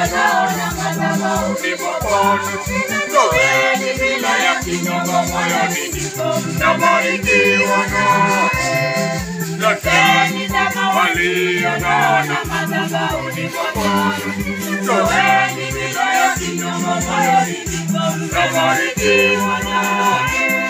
walionaona madhabahuni mwa Bwana. Toweni bila ya kinyongo moyoni, mtabarikiwa naye. Leteni damu walionaona madhabahuni mwa Bwana. Toweni bila ya kinyongo moyoni, mtabarikiwa naye.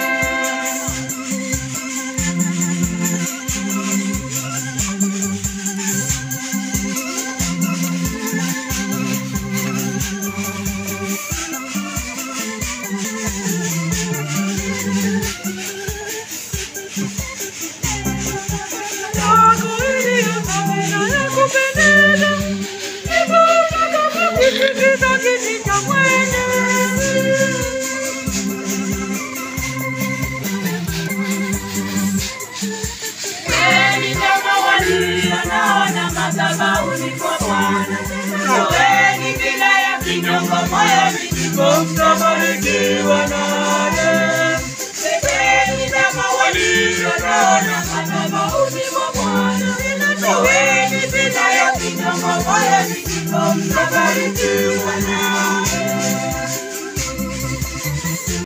Madhabahuni kwa Bwana. Toweni bila ya kinyongo moyoni, mtabarikiwa naye. Toweni damu walionaona madhabahuni mwa Bwana. Toweni bila ya kinyongo moyoni, mtabarikiwa